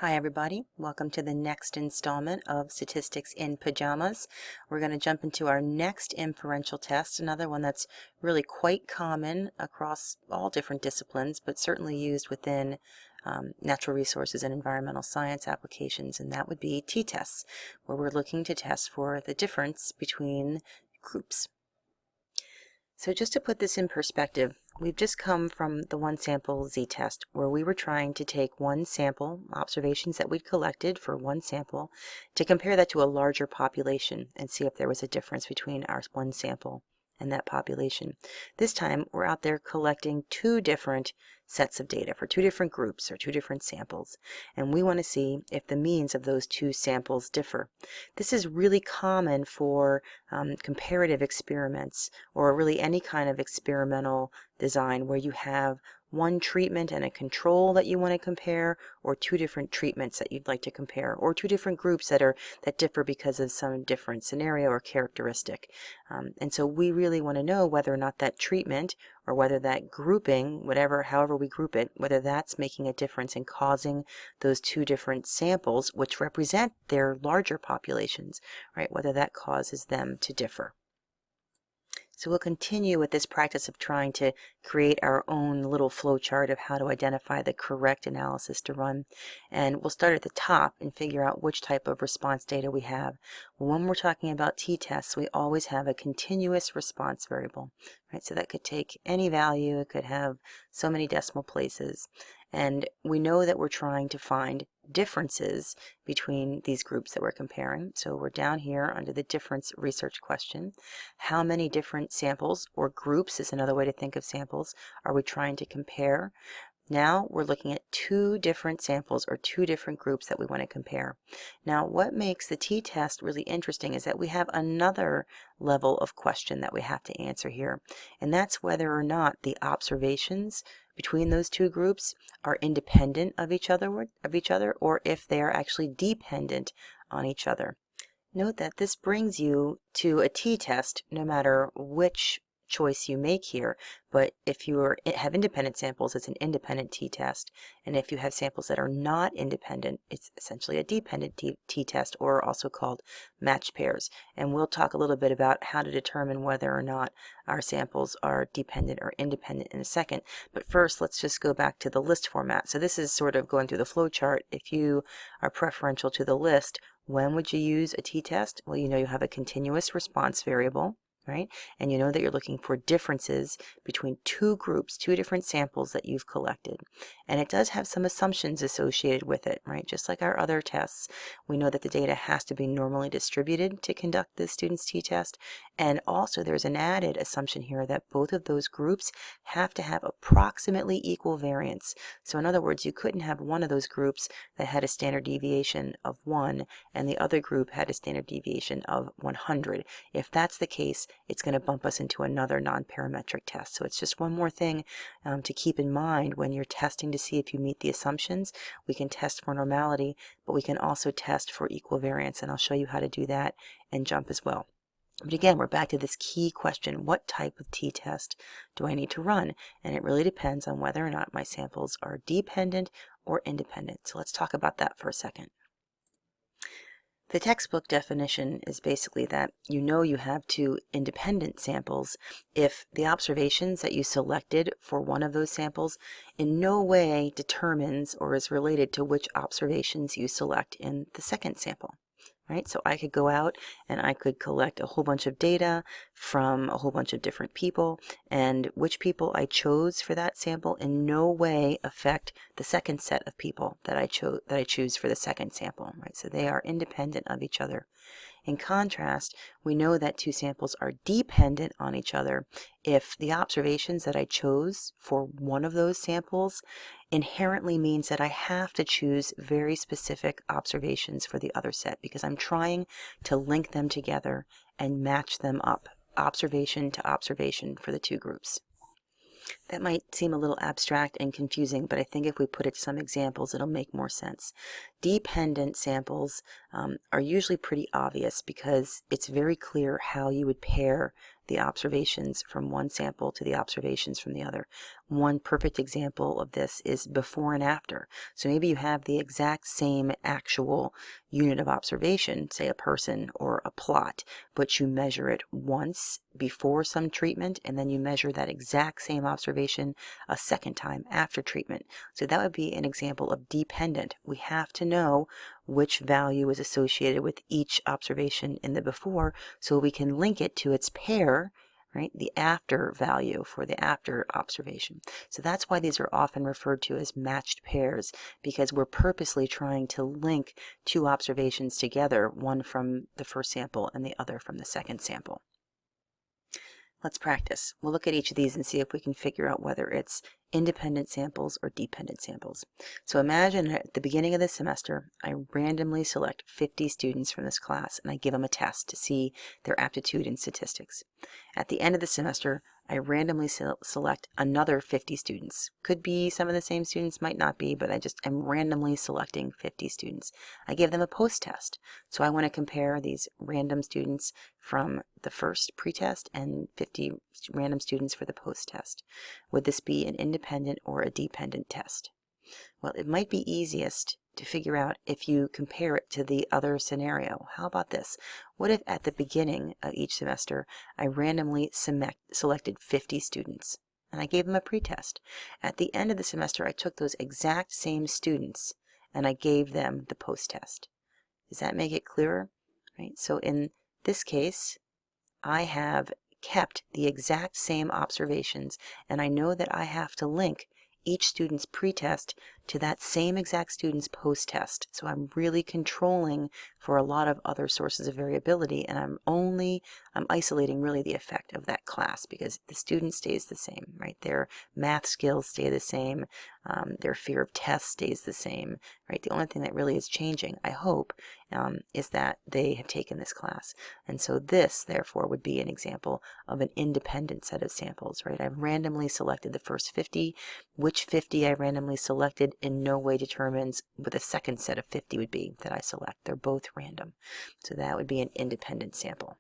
Hi everybody, welcome to the next installment of Statistics in Pajamas. We're going to jump into our next inferential test, another one that's really quite common across all different disciplines, but certainly used within natural resources and environmental science applications, and that would be t-tests, where we're looking to test for the difference between groups. So just to put this in perspective, we've just come from the one sample z-test where we were trying to take one sample, observations that we'd collected for one sample, to compare that to a larger population and see if there was a difference between our one sample and that population. This time we're out there collecting two different sets of data for two different groups or two different samples, and we want to see if the means of those two samples differ. This is really common for comparative experiments, or really any kind of experimental design where you have one treatment and a control that you want to compare, or two different treatments that you'd like to compare, or two different groups that differ because of some different scenario or characteristic. And so we really want to know whether or not that treatment or whether that grouping, however we group it, whether that's making a difference in causing those two different samples, which represent their larger populations, right? Whether that causes them to differ. So we'll continue with this practice of trying to create our own little flow chart of how to identify the correct analysis to run. And we'll start at the top and figure out which type of response data we have. When we're talking about t-tests, we always have a continuous response variable, right? So that could take any value. It could have so many decimal places. And we know that we're trying to find differences between these groups that we're comparing. So we're down here under the difference research question. How many different samples or groups is another way to think of samples are we trying to compare? Now we're looking at two different samples or two different groups that we want to compare. Now what makes the t-test really interesting is that we have another level of question that we have to answer here, and that's whether or not the observations between those two groups are independent of each other, or if they are actually dependent on each other. Note that this brings you to a t-test no matter which choice you make here, but if you have independent samples, it's an independent t-test, and if you have samples that are not independent, it's essentially a dependent t-test, or also called matched pairs. And we'll talk a little bit about how to determine whether or not our samples are dependent or independent in a second. But first, let's just go back to the list format. So this is sort of going through the flow chart. If you are preferential to the list, when would you use a t-test? Well, you know you have a continuous response variable, right? And you know that you're looking for differences between two groups, two different samples that you've collected. And it does have some assumptions associated with it, right? Just like our other tests, we know that the data has to be normally distributed to conduct the student's t-test. And also there's an added assumption here that both of those groups have to have approximately equal variance. So in other words, you couldn't have one of those groups that had a standard deviation of 1 and the other group had a standard deviation of 100. If that's the case, it's going to bump us into another non-parametric test. So it's just one more thing to keep in mind when you're testing to see if you meet the assumptions. We can test for normality, but we can also test for equal variance, and I'll show you how to do that and jump as well. But again, we're back to this key question: what type of t-test do I need to run? And it really depends on whether or not my samples are dependent or independent. So let's talk about that for a second. The textbook definition is basically that you know you have two independent samples if the observations that you selected for one of those samples in no way determines or is related to which observations you select in the second sample. Right? So I could go out and I could collect a whole bunch of data from a whole bunch of different people, and which people I chose for that sample in no way affect the second set of people that I choose for the second sample, right? So they are independent of each other. In contrast, we know that two samples are dependent on each other if the observations that I chose for one of those samples inherently means that I have to choose very specific observations for the other set, because I'm trying to link them together and match them up, observation to observation, for the two groups. That might seem a little abstract and confusing, but I think if we put it to some examples, it'll make more sense. Dependent samples are usually pretty obvious because it's very clear how you would pair the observations from one sample to the observations from the other. One perfect example of this is before and after. So maybe you have the exact same actual unit of observation, say a person or a plot, but you measure it once before some treatment, and then you measure that exact same observation a second time after treatment. So that would be an example of dependent. We have to know which value is associated with each observation in the before so we can link it to its pair, right, the after value for the after observation. So that's why these are often referred to as matched pairs, because we're purposely trying to link two observations together, one from the first sample and the other from the second sample. Let's practice. We'll look at each of these and see if we can figure out whether it's independent samples or dependent samples. So imagine at the beginning of the semester, I randomly select 50 students from this class and I give them a test to see their aptitude in statistics. At the end of the semester, I randomly select another 50 students. Could be some of the same students, might not be, but I'm randomly selecting 50 students. I give them a post-test. So I want to compare these random students from the first pretest and 50 random students for the post-test. Would this be an independent or a dependent test? Well, it might be easiest to figure out if you compare it to the other scenario. How about this? What if at the beginning of each semester I randomly selected 50 students and I gave them a pretest? At the end of the semester I took those exact same students and I gave them the post-test. Does that make it clearer? Right? So in this case, I have kept the exact same observations, and I know that I have to link each student's pretest to that same exact student's post-test. So I'm really controlling for a lot of other sources of variability, and I'm isolating really the effect of that class because the student stays the same, right? Their math skills stay the same, their fear of tests stays the same, right? The only thing that really is changing, I hope, is that they have taken this class. And so this, therefore, would be an example of an independent set of samples, right? I've randomly selected the first 50. Which 50 I randomly selected in no way determines what the second set of 50 would be that I select. They're both random. So that would be an independent sample.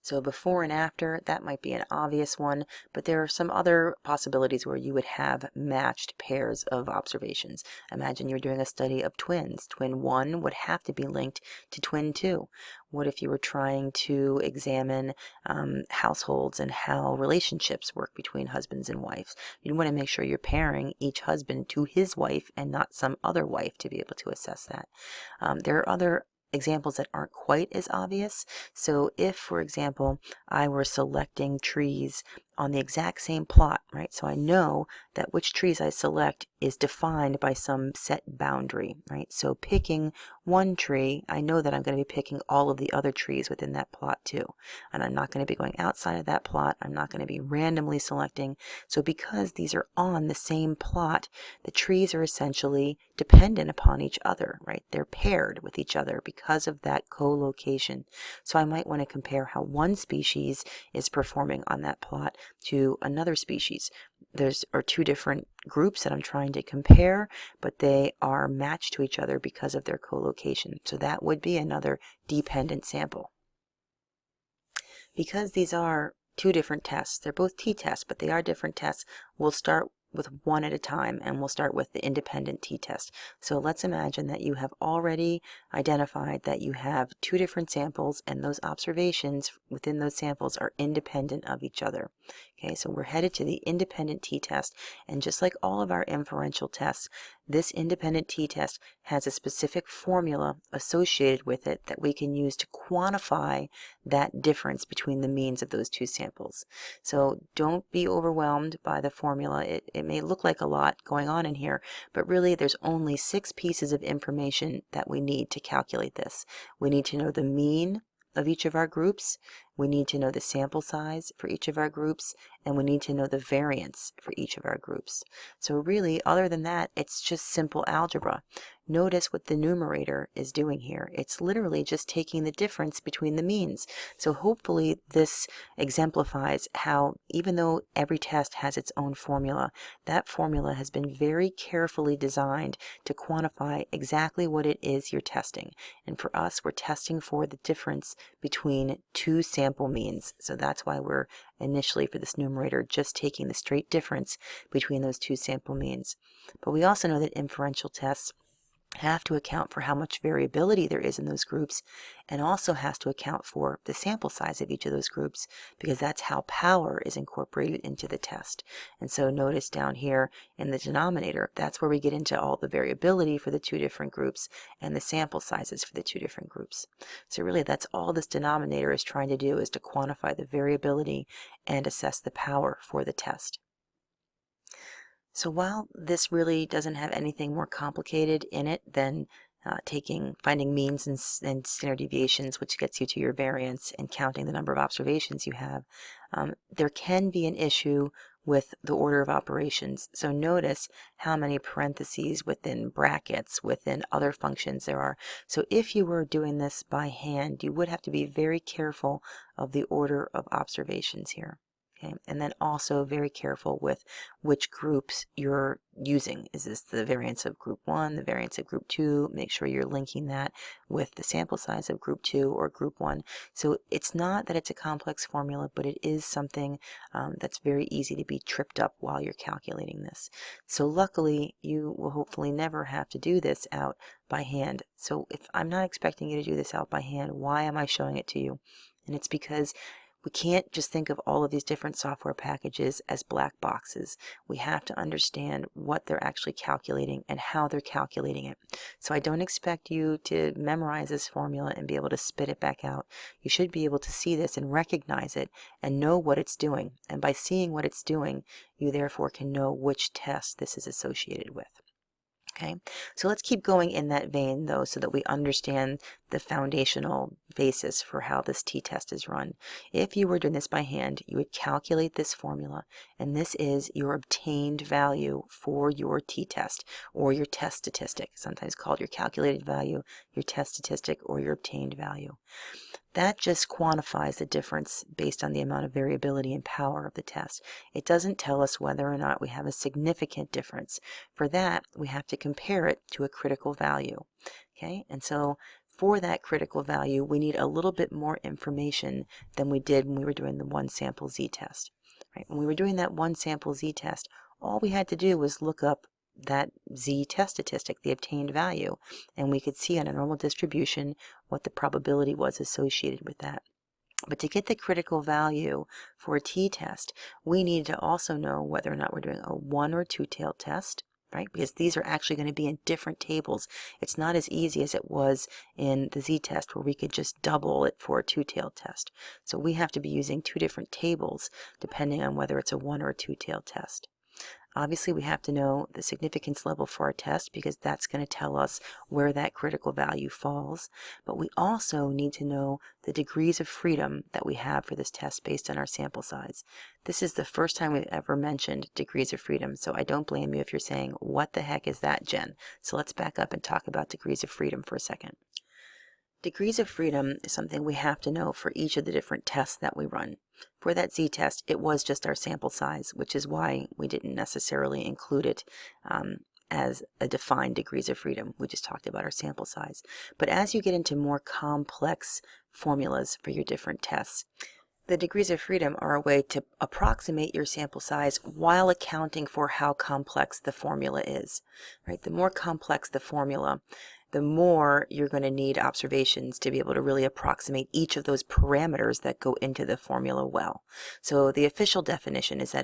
So before and after, that might be an obvious one, but there are some other possibilities where you would have matched pairs of observations. Imagine you're doing a study of twins. Twin 1 would have to be linked to twin 2. What if you were trying to examine households and how relationships work between husbands and wives? You want to make sure you're pairing each husband to his wife and not some other wife to be able to assess that. There are other examples that aren't quite as obvious. So if, for example, I were selecting trees on the exact same plot, right? So I know that which trees I select is defined by some set boundary, right? So picking one tree, I know that I'm going to be picking all of the other trees within that plot too. And I'm not going to be going outside of that plot. I'm not going to be randomly selecting. So because these are on the same plot, the trees are essentially dependent upon each other, right? They're paired with each other because of that co-location. So I might want to compare how one species is performing on that plot to another species. There are two different groups that I'm trying to compare, but they are matched to each other because of their co-location. So that would be another dependent sample. Because these are two different tests, they're both t-tests, but they are different tests, we'll start with one at a time, and we'll start with the independent t-test. So let's imagine that you have already identified that you have two different samples, and those observations within those samples are independent of each other. Okay, so we're headed to the independent t-test, and just like all of our inferential tests, this independent t-test has a specific formula associated with it that we can use to quantify that difference between the means of those two samples. So don't be overwhelmed by the formula. It may look like a lot going on in here, but really there's only 6 pieces of information that we need to calculate this. We need to know the mean of each of our groups, we need to know the sample size for each of our groups, and we need to know the variance for each of our groups. So really, other than that, it's just simple algebra. notice what the numerator is doing here. It's literally just taking the difference between the means. So hopefully this exemplifies how, even though every test has its own formula, that formula has been very carefully designed to quantify exactly what it is you're testing. And for us, we're testing for the difference between two sample means. So that's why we're initially, for this numerator, just taking the straight difference between those two sample means. But we also know that inferential tests have to account for how much variability there is in those groups, and also has to account for the sample size of each of those groups, because that's how power is incorporated into the test. And so notice down here in the denominator, that's where we get into all the variability for the two different groups and the sample sizes for the two different groups. So really that's all this denominator is trying to do, is to quantify the variability and assess the power for the test. So while this really doesn't have anything more complicated in it than finding means and standard deviations, which gets you to your variance, and counting the number of observations you have, there can be an issue with the order of operations. So notice how many parentheses within brackets, within other functions there are. So if you were doing this by hand, you would have to be very careful of the order of observations here. Okay, and then also very careful with which groups you're using. Is this the variance of group 1, the variance of group 2? Make sure you're linking that with the sample size of group 2 or group 1. So it's not that it's a complex formula, but it is something that's very easy to be tripped up while you're calculating this. So luckily, you will hopefully never have to do this out by hand. So if I'm not expecting you to do this out by hand, why am I showing it to you? And it's because we can't just think of all of these different software packages as black boxes. We have to understand what they're actually calculating and how they're calculating it. So I don't expect you to memorize this formula and be able to spit it back out. You should be able to see this and recognize it and know what it's doing. And by seeing what it's doing, you therefore can know which test this is associated with. Okay, so let's keep going in that vein though, so that we understand the foundational basis for how this t-test is run. If you were doing this by hand, you would calculate this formula, and this is your obtained value for your t-test, or your test statistic, sometimes called your calculated value, your test statistic, or your obtained value. That just quantifies the difference based on the amount of variability and power of the test. It doesn't tell us whether or not we have a significant difference. For that, we have to compare it to a critical value. Okay, and so for that critical value, we need a little bit more information than we did when we were doing the one sample z-test. Right? When we were doing that one sample z-test, all we had to do was look up that z-test statistic, the obtained value, and we could see on a normal distribution what the probability was associated with that. But to get the critical value for a t-test, we need to also know whether or not we're doing a one or two-tailed test, right? Because these are actually going to be in different tables. It's not as easy as it was in the z-test, where we could just double it for a two-tailed test. So we have to be using two different tables depending on whether it's a one or a two-tailed test. Obviously, we have to know the significance level for our test, because that's going to tell us where that critical value falls. But we also need to know the degrees of freedom that we have for this test based on our sample size. This is the first time we've ever mentioned degrees of freedom, so I don't blame you if you're saying, what the heck is that, Jen? So let's back up and talk about degrees of freedom for a second. Degrees of freedom is something we have to know for each of the different tests that we run. For that z-test, it was just our sample size, which is why we didn't necessarily include it as a defined degrees of freedom. We just talked about our sample size. But as you get into more complex formulas for your different tests, the degrees of freedom are a way to approximate your sample size while accounting for how complex the formula is. Right? The more complex the formula, the more you're going to need observations to be able to really approximate each of those parameters that go into the formula well. So the official definition is that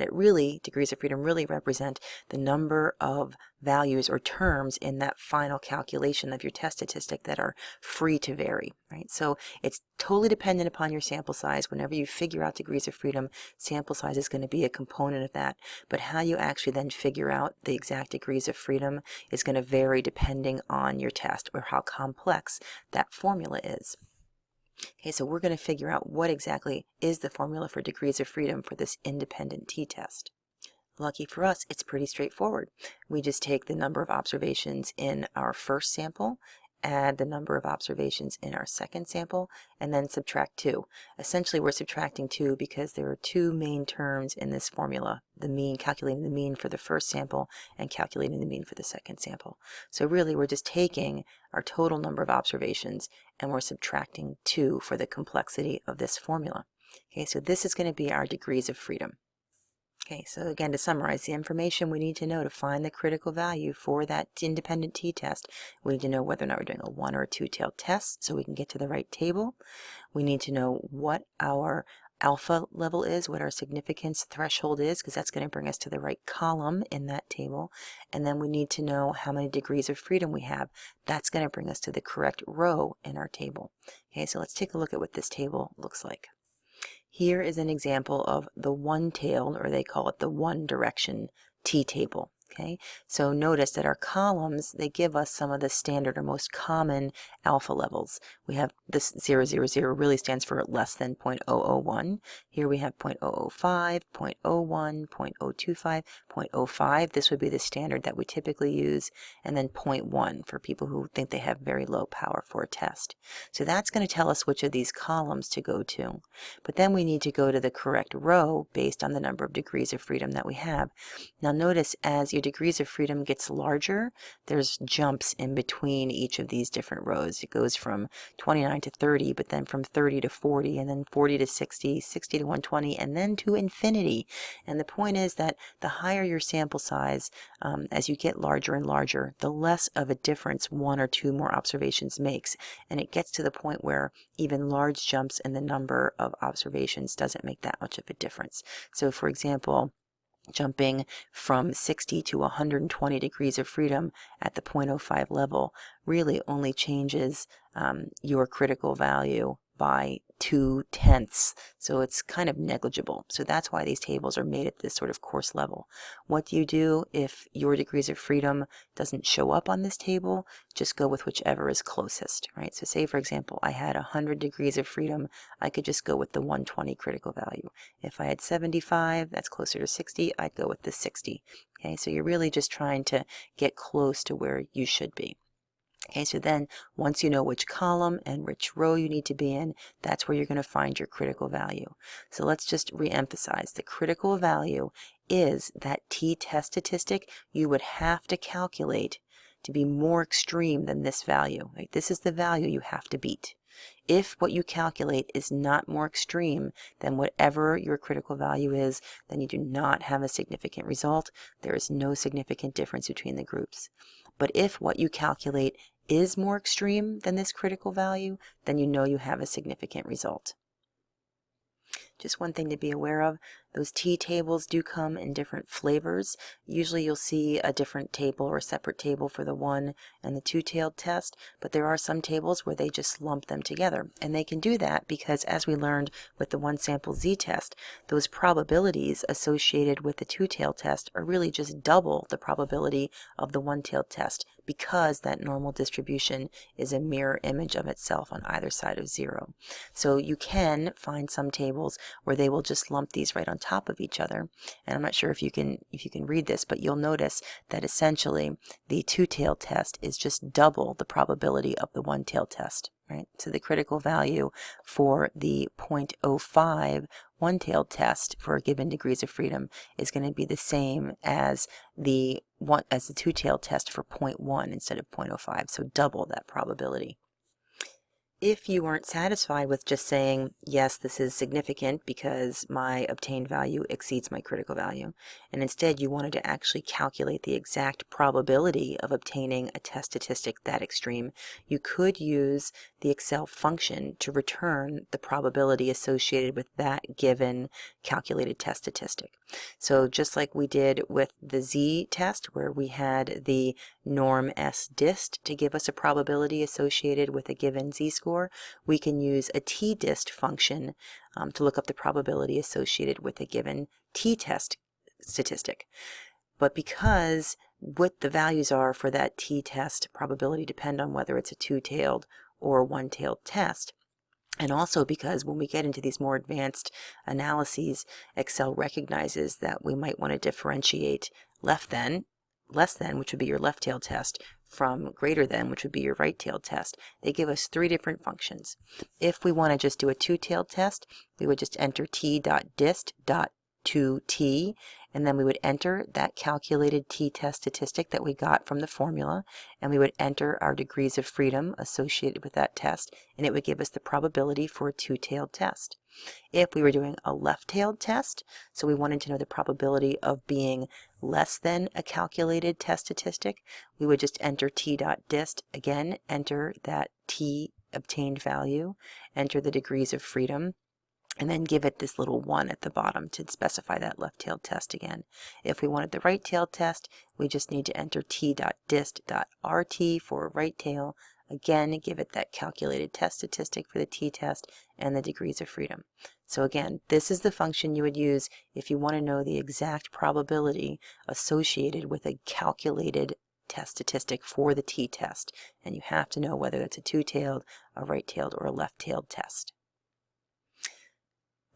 degrees of freedom really represent the number of values or terms in that final calculation of your test statistic that are free to vary, right? So it's totally dependent upon your sample size. Whenever you figure out degrees of freedom, sample size is going to be a component of that. But how you actually then figure out the exact degrees of freedom is going to vary depending on your test or how complex that formula is. Okay, so we're going to figure out what exactly is the formula for degrees of freedom for this independent t-test. Lucky for us, it's pretty straightforward. We just take the number of observations in our first sample, add the number of observations in our second sample, and then subtract 2. Essentially, we're subtracting 2 because there are two main terms in this formula, the mean, calculating the mean for the first sample and calculating the mean for the second sample. So really, we're just taking our total number of observations and we're subtracting 2 for the complexity of this formula. Okay, so this is going to be our degrees of freedom. Okay, so again, to summarize the information we need to know to find the critical value for that independent t-test, we need to know whether or not we're doing a one or a two-tailed test so we can get to the right table. We need to know what our alpha level is, what our significance threshold is, because that's going to bring us to the right column in that table. And then we need to know how many degrees of freedom we have. That's going to bring us to the correct row in our table. Okay, so let's take a look at what this table looks like. Here is an example of the one-tailed, or they call it the one-direction t-table. Okay, so notice that our columns, they give us some of the standard or most common alpha levels. We have this 0, 0, 0 really stands for less than 0.001. Here we have 0.005, 0.01, 0.025, 0.05. This would be the standard that we typically use, and then 0.1 for people who think they have very low power for a test. So that's going to tell us which of these columns to go to. But then we need to go to the correct row based on the number of degrees of freedom that we have. Now notice as your degrees of freedom gets larger, there's jumps in between each of these different rows. It goes from 29 to 30, but then from 30 to 40, and then 40 to 60, 60 to 120, and then to infinity. And the point is that the higher your sample size, as you get larger and larger, the less of a difference one or two more observations makes. And it gets to the point where even large jumps in the number of observations doesn't make that much of a difference. So for example, jumping from 60 to 120 degrees of freedom at the 0.05 level really only changes your critical value by 2/10. So it's kind of negligible. So that's why these tables are made at this sort of coarse level. What do you do if your degrees of freedom doesn't show up on this table? Just go with whichever is closest, right? So say, for example, I had 100 degrees of freedom. I could just go with the 120 critical value. If I had 75, that's closer to 60, I'd go with the 60. Okay, so you're really just trying to get close to where you should be. Okay, so then once you know which column and which row you need to be in, that's where you're going to find your critical value. So let's just re-emphasize. The critical value is that t-test statistic you would have to calculate to be more extreme than this value. Right? This is the value you have to beat. If what you calculate is not more extreme than whatever your critical value is, then you do not have a significant result. There is no significant difference between the groups. But if what you calculate is more extreme than this critical value, then you know you have a significant result. Just one thing to be aware of, those t-tables do come in different flavors. Usually you'll see a different table or a separate table for the one and the two-tailed test, but there are some tables where they just lump them together. And they can do that because, as we learned with the one sample z-test, those probabilities associated with the two-tailed test are really just double the probability of the one-tailed test, because that normal distribution is a mirror image of itself on either side of 0. So you can find some tables where they will just lump these right on top of each other. And I'm not sure if you can read this, but you'll notice that essentially the two-tailed test is just double the probability of the one-tailed test. Right? So the critical value for the 0.05 one-tailed test for a given degrees of freedom is going to be the same as the two-tailed test for 0.1 instead of 0.05, so double that probability. If you weren't satisfied with just saying, yes, this is significant because my obtained value exceeds my critical value, and instead you wanted to actually calculate the exact probability of obtaining a test statistic that extreme, you could use the Excel function to return the probability associated with that given calculated test statistic. So just like we did with the z-test, where we had the norm s dist to give us a probability associated with a given z-score, we can use a ttest function to look up the probability associated with a given t-test statistic. But because what the values are for that t-test probability depend on whether it's a two-tailed or one-tailed test, And also because when we get into these more advanced analyses, Excel recognizes that we might want to differentiate less than, which would be your left-tailed test, from greater than, which would be your right-tailed test. They give us 3 different functions. If we want to just do a two-tailed test, we would just enter t.dist.2t, and then we would enter that calculated t-test statistic that we got from the formula, and we would enter our degrees of freedom associated with that test, and it would give us the probability for a two-tailed test. If we were doing a left-tailed test, so we wanted to know the probability of being less than a calculated test statistic, we would just enter t.dist, again, enter that t obtained value, enter the degrees of freedom, and then give it this little 1 at the bottom to specify that left-tailed test again. If we wanted the right-tailed test, we just need to enter t.dist.rt for right tail, again give it that calculated test statistic for the t-test and the degrees of freedom. So again, this is the function you would use if you want to know the exact probability associated with a calculated test statistic for the t-test, and you have to know whether it's a two-tailed, a right-tailed, or a left-tailed test.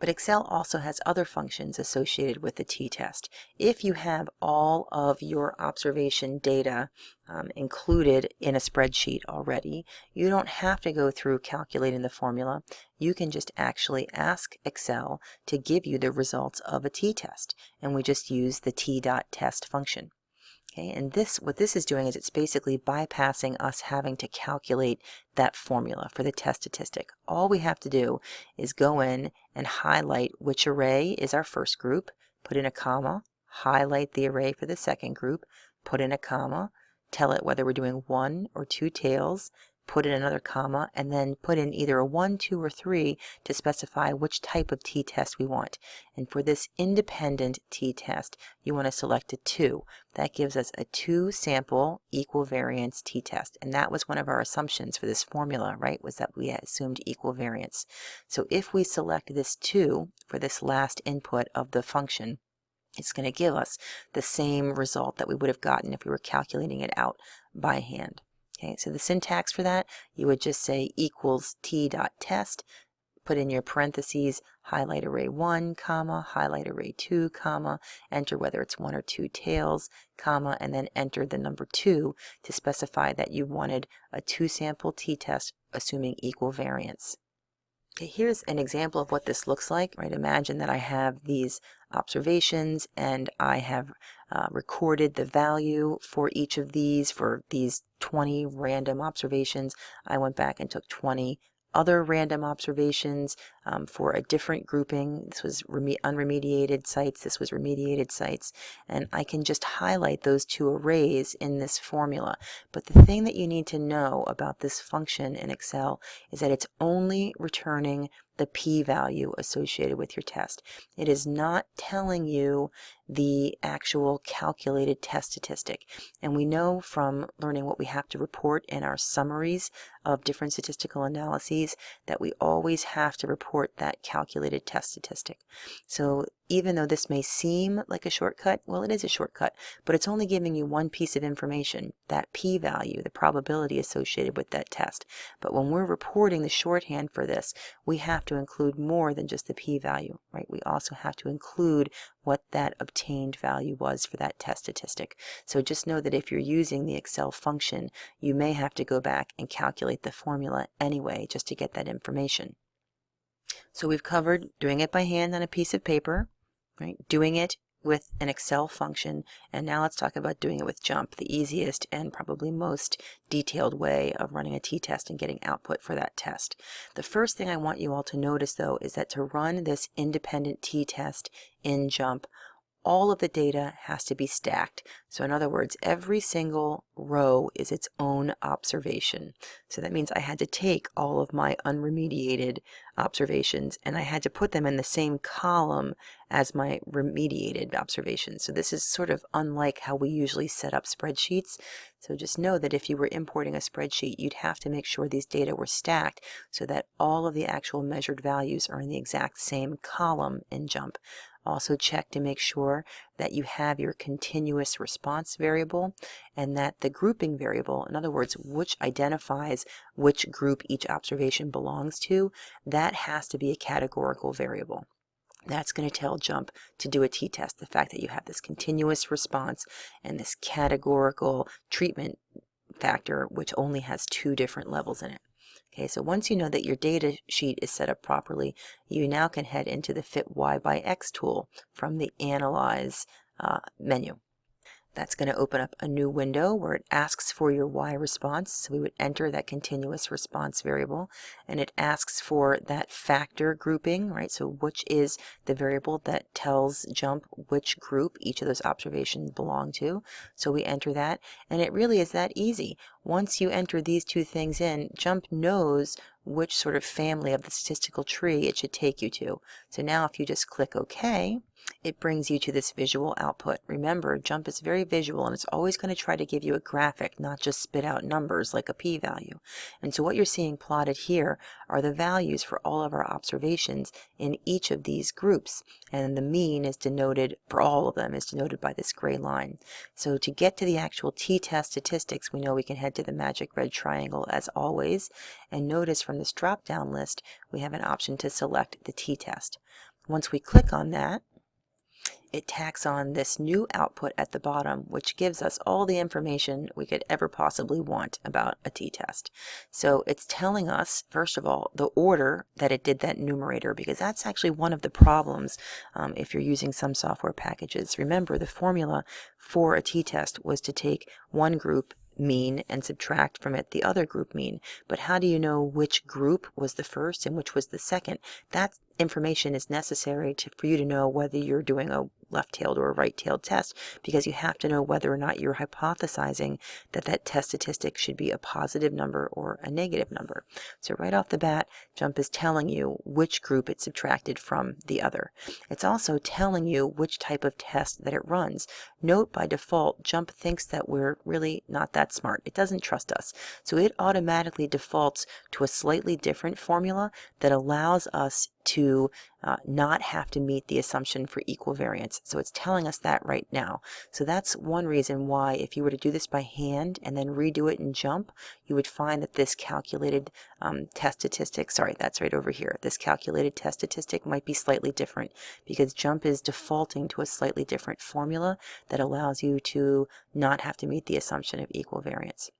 But Excel also has other functions associated with the t-test. If you have all of your observation data included in a spreadsheet already, you don't have to go through calculating the formula. You can just actually ask Excel to give you the results of a t-test, and we just use the t.test function. Okay, and what this is doing is it's basically bypassing us having to calculate that formula for the test statistic. All we have to do is go in and highlight which array is our first group, put in a comma, highlight the array for the second group, put in a comma, tell it whether we're doing 1 or 2 tails, put in another comma, and then put in either a 1, 2, or 3 to specify which type of t-test we want. And for this independent t-test, you want to select a 2. That gives us a 2-sample equal variance t-test. And that was one of our assumptions for this formula, right, was that we assumed equal variance. So if we select this 2 for this last input of the function, it's going to give us the same result that we would have gotten if we were calculating it out by hand. Okay, so the syntax for that, you would just say equals t.test, put in your parentheses, highlight array 1, comma, highlight array 2, comma, enter whether it's 1 or 2 tails, comma, and then enter the number 2 to specify that you wanted a 2-sample t-test assuming equal variance. Okay, here's an example of what this looks like, right? Imagine that I have these observations and I have recorded the value for each of these. For these 20 random observations, I went back and took 20 other random observations for a different grouping. This was unremediated sites, this was remediated sites, and I can just highlight those 2 arrays in this formula. But the thing that you need to know about this function in Excel is that it's only returning the p-value associated with your test. It is not telling you the actual calculated test statistic. And we know from learning what we have to report in our summaries of different statistical analyses that we always have to report that calculated test statistic. So even though this may seem like a shortcut, well, it is a shortcut, but it's only giving you one piece of information, that p-value, the probability associated with that test. But when we're reporting the shorthand for this, we have to include more than just the p-value, right? We also have to include what that obtained value was for that test statistic. So just know that if you're using the Excel function, you may have to go back and calculate the formula anyway just to get that information. So we've covered doing it by hand on a piece of paper, right? Doing it with an Excel function, and now let's talk about doing it with JMP, the easiest and probably most detailed way of running a t-test and getting output for that test. The first thing I want you all to notice, though, is that to run this independent t-test in JMP, all of the data has to be stacked. So in other words, every single row is its own observation. So that means I had to take all of my unremediated observations and I had to put them in the same column as my remediated observations. So this is sort of unlike how we usually set up spreadsheets. So just know that if you were importing a spreadsheet, you'd have to make sure these data were stacked so that all of the actual measured values are in the exact same column in JMP. Also check to make sure that you have your continuous response variable and that the grouping variable, in other words, which identifies which group each observation belongs to, that has to be a categorical variable. That's going to tell JUMP to do a t-test, the fact that you have this continuous response and this categorical treatment factor, which only has 2 different levels in it. Okay, so once you know that your data sheet is set up properly, you now can head into the Fit Y by X tool from the Analyze menu. That's going to open up a new window where it asks for your Y response. So we would enter that continuous response variable, and it asks for that factor grouping, right? So which is the variable that tells JUMP which group each of those observations belong to. So we enter that, and it really is that easy. Once you enter these 2 things in, JUMP knows which sort of family of the statistical tree it should take you to. So now if you just click OK, it brings you to this visual output. Remember, JUMP is very visual and it's always going to try to give you a graphic, not just spit out numbers like a p-value. And so what you're seeing plotted here are the values for all of our observations in each of these groups. And the mean is denoted, for all of them, is denoted by this gray line. So to get to the actual t-test statistics, we know we can head to the magic red triangle as always. And notice from this drop-down list, we have an option to select the t-test. Once we click on that, it tacks on this new output at the bottom, which gives us all the information we could ever possibly want about a t-test. So it's telling us, first of all, the order that it did that numerator, because that's actually one of the problems if you're using some software packages. Remember, the formula for a t-test was to take one group mean and subtract from it the other group mean. But how do you know which group was the first and which was the second? That information is necessary for you to know whether you're doing a left-tailed or a right-tailed test, because you have to know whether or not you're hypothesizing that that test statistic should be a positive number or a negative number. So right off the bat, JUMP is telling you which group it subtracted from the other. It's also telling you which type of test that it runs. Note, by default, JUMP thinks that we're really not that smart. It doesn't trust us. So it automatically defaults to a slightly different formula that allows us to not have to meet the assumption for equal variance. So it's telling us that right now. So that's one reason why if you were to do this by hand and then redo it in JUMP, you would find that this calculated test statistic, sorry, that's right over here, this calculated test statistic might be slightly different because JUMP is defaulting to a slightly different formula that allows you to not have to meet the assumption of equal variance.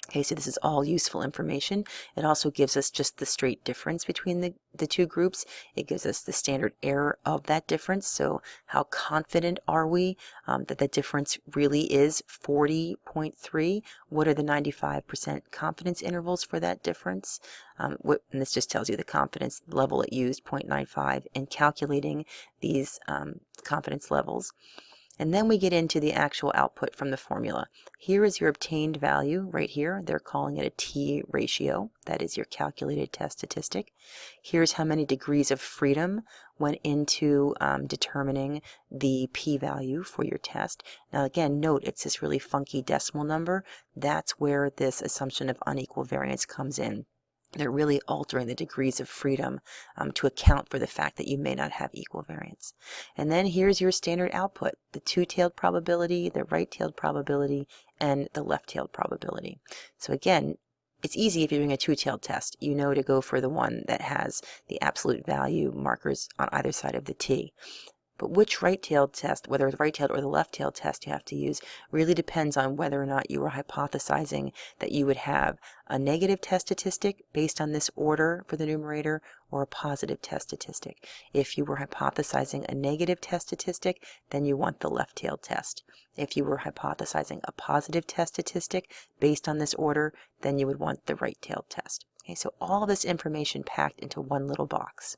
Okay, so this is all useful information. It also gives us just the straight difference between the 2 groups. It gives us the standard error of that difference. So how confident are we that the difference really is 40.3? What are the 95% confidence intervals for that difference? And this just tells you the confidence level it used, 0.95, in calculating these confidence levels. And then we get into the actual output from the formula. Here is your obtained value right here. They're calling it a t ratio. That is your calculated test statistic. Here's how many degrees of freedom went into determining the p-value for your test. Now again, note it's this really funky decimal number. That's where this assumption of unequal variance comes in. They're really altering the degrees of freedom to account for the fact that you may not have equal variance. And then here's your standard output, the two-tailed probability, the right-tailed probability, and the left-tailed probability. So again, it's easy if you're doing a two-tailed test. You know to go for the one that has the absolute value markers on either side of the t. But which right-tailed test, whether it's right-tailed or the left-tailed test you have to use, really depends on whether or not you are hypothesizing that you would have a negative test statistic based on this order for the numerator or a positive test statistic. If you were hypothesizing a negative test statistic, then you want the left-tailed test. If you were hypothesizing a positive test statistic based on this order, then you would want the right-tailed test. Okay, so all of this information packed into one little box.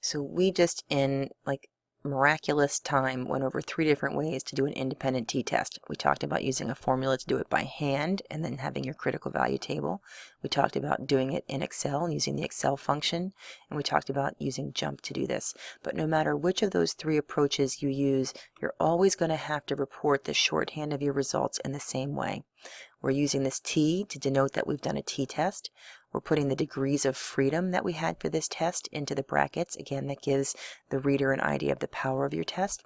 So we just, in like miraculous time, went over 3 different ways to do an independent t-test. We talked about using a formula to do it by hand and then having your critical value table. We talked about doing it in Excel and using the Excel function, and we talked about using JUMP to do this. But no matter which of those 3 approaches you use, you're always going to have to report the shorthand of your results in the same way. We're using this T to denote that we've done a t-test. We're putting the degrees of freedom that we had for this test into the brackets. Again, that gives the reader an idea of the power of your test.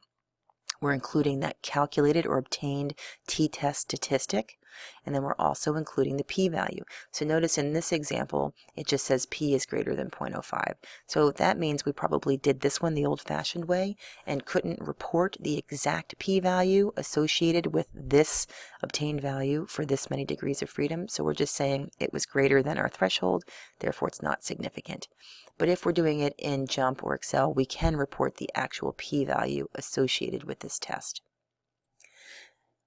We're including that calculated or obtained t-test statistic, and then we're also including the p-value. So notice in this example, it just says p is greater than 0.05. So that means we probably did this one the old-fashioned way and couldn't report the exact p-value associated with this obtained value for this many degrees of freedom. So we're just saying it was greater than our threshold, therefore it's not significant. But if we're doing it in JMP or Excel, we can report the actual p-value associated with this test.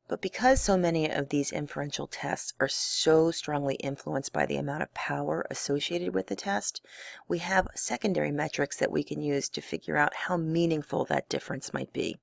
But because so many of these inferential tests are so strongly influenced by the amount of power associated with the test, we have secondary metrics that we can use to figure out how meaningful that difference might be.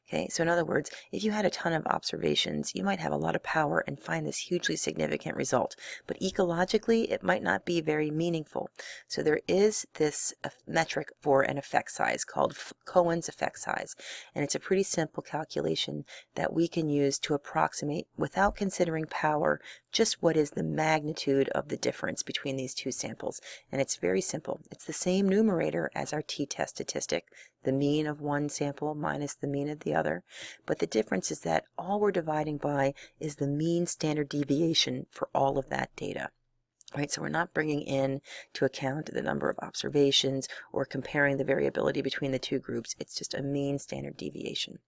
Okay, so in other words, if you had a ton of observations, you might have a lot of power and find this hugely significant result, but ecologically it might not be very meaningful. So there is this metric for an effect size called Cohen's effect size, and it's a pretty simple calculation that we can use to approximate, without considering power, just what is the magnitude of the difference between these two samples. And it's very simple. It's the same numerator as our t-test statistic, the mean of one sample minus the mean of the other, but the difference is that all we're dividing by is the mean standard deviation for all of that data. Right, so we're not bringing in to account the number of observations or comparing the variability between the two groups. It's just a mean standard deviation.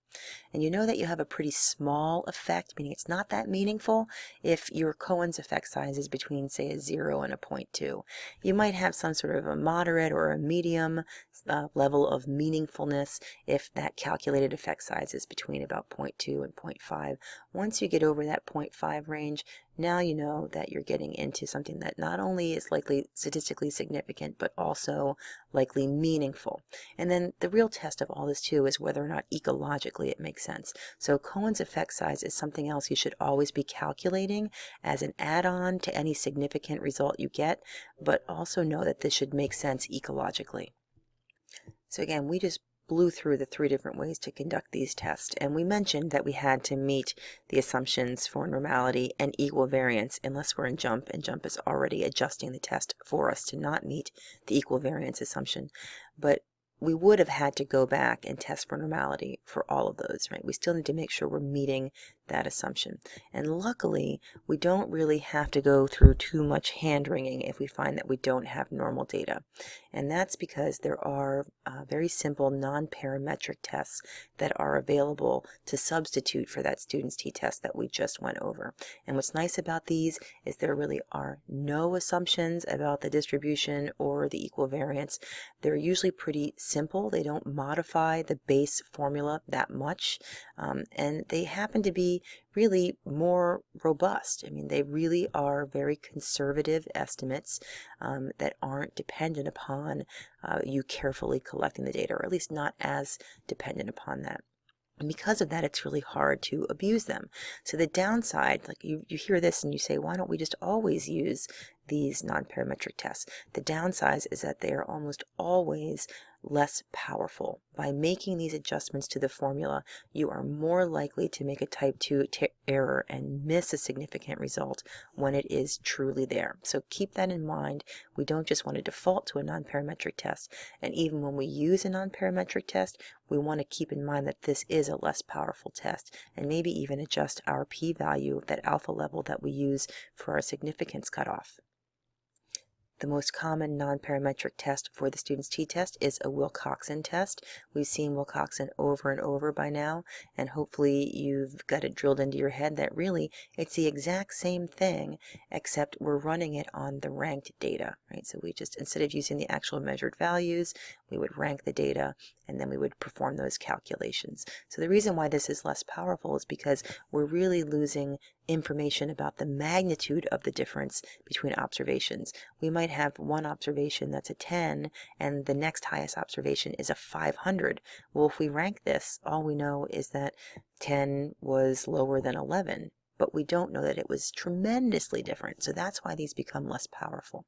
And you know that you have a pretty small effect, meaning it's not that meaningful, if your Cohen's effect size is between, say, a 0 and a 0.2. You might have some sort of a moderate or a medium level of meaningfulness if that calculated effect size is between about 0.2 and 0.5. Once you get over that 0.5 range, now you know that you're getting into something that not only is likely statistically significant, but also likely meaningful. And then the real test of all this too is whether or not ecologically it makes sense. So Cohen's effect size is something else you should always be calculating as an add-on to any significant result you get, but also know that this should make sense ecologically. So again, we just blew through the 3 different ways to conduct these tests, and we mentioned that we had to meet the assumptions for normality and equal variance unless we're in JMP, and JMP is already adjusting the test for us to not meet the equal variance assumption. But we would have had to go back and test for normality for all of those, right? We still need to make sure we're meeting that assumption. And luckily, we don't really have to go through too much hand-wringing if we find that we don't have normal data. And that's because there are very simple non-parametric tests that are available to substitute for that student's t-test that we just went over. And what's nice about these is there really are no assumptions about the distribution or the equal variance. They're usually pretty simple. They don't modify the base formula that much, and they happen to be really more robust. I mean, they really are very conservative estimates that aren't dependent upon you carefully collecting the data, or at least not as dependent upon that. And because of that, it's really hard to abuse them. So the downside, like you hear this and you say, why don't we just always use these non-parametric tests? The downside is that they are almost always less powerful. By making these adjustments to the formula, you are more likely to make a type 2 error and miss a significant result when it is truly there. So keep that in mind. We don't just want to default to a non-parametric test, and even when we use a non-parametric test, we want to keep in mind that this is a less powerful test, and maybe even adjust our p-value, that alpha level that we use for our significance cutoff. The most common non-parametric test for the student's t-test is a Wilcoxon test. We've seen Wilcoxon over and over by now, and hopefully you've got it drilled into your head that really it's the exact same thing, except we're running it on the ranked data, right? So we just, instead of using the actual measured values, we would rank the data, and then we would perform those calculations. So the reason why this is less powerful is because we're really losing information about the magnitude of the difference between observations. We might have one observation that's a 10 and the next highest observation is a 500. Well, if we rank this, all we know is that 10 was lower than 11, but we don't know that it was tremendously different. So that's why these become less powerful.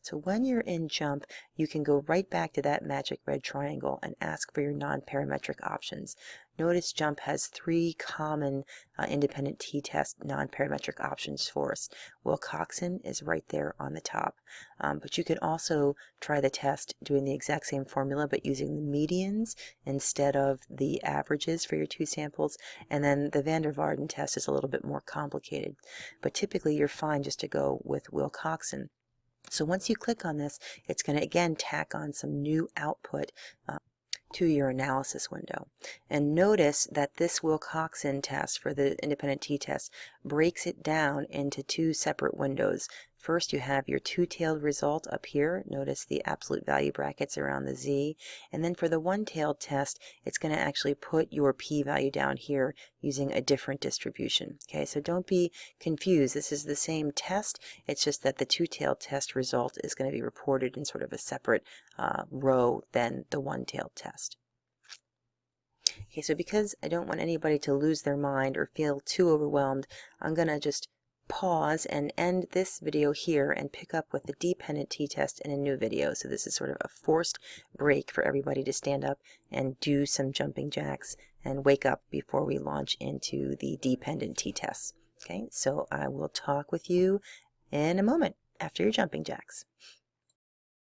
So when you're in jump, you can go right back to that magic red triangle and ask for your non-parametric options. Notice jump has 3 common independent t-test non-parametric options for us. Wilcoxon is right there on the top. But you can also try the test doing the exact same formula but using the medians instead of the averages for your 2 samples. And then the van der Waarden test is a little bit more complicated. But typically you're fine just to go with Wilcoxon. So once you click on this, it's going to again tack on some new output to your analysis window. And notice that this Wilcoxon test for the independent t-test breaks it down into 2 separate windows. First, you have your two-tailed result up here. Notice the absolute value brackets around the z. And then for the one-tailed test, it's going to actually put your p-value down here using a different distribution. Okay, so don't be confused. This is the same test. It's just that the two-tailed test result is going to be reported in sort of a separate row than the one-tailed test. Okay, so because I don't want anybody to lose their mind or feel too overwhelmed, I'm going to just pause and end this video here and pick up with the dependent t-test in a new video. So this is sort of a forced break for everybody to stand up and do some jumping jacks and wake up before we launch into the dependent t-tests. Okay, so I will talk with you in a moment after your jumping jacks.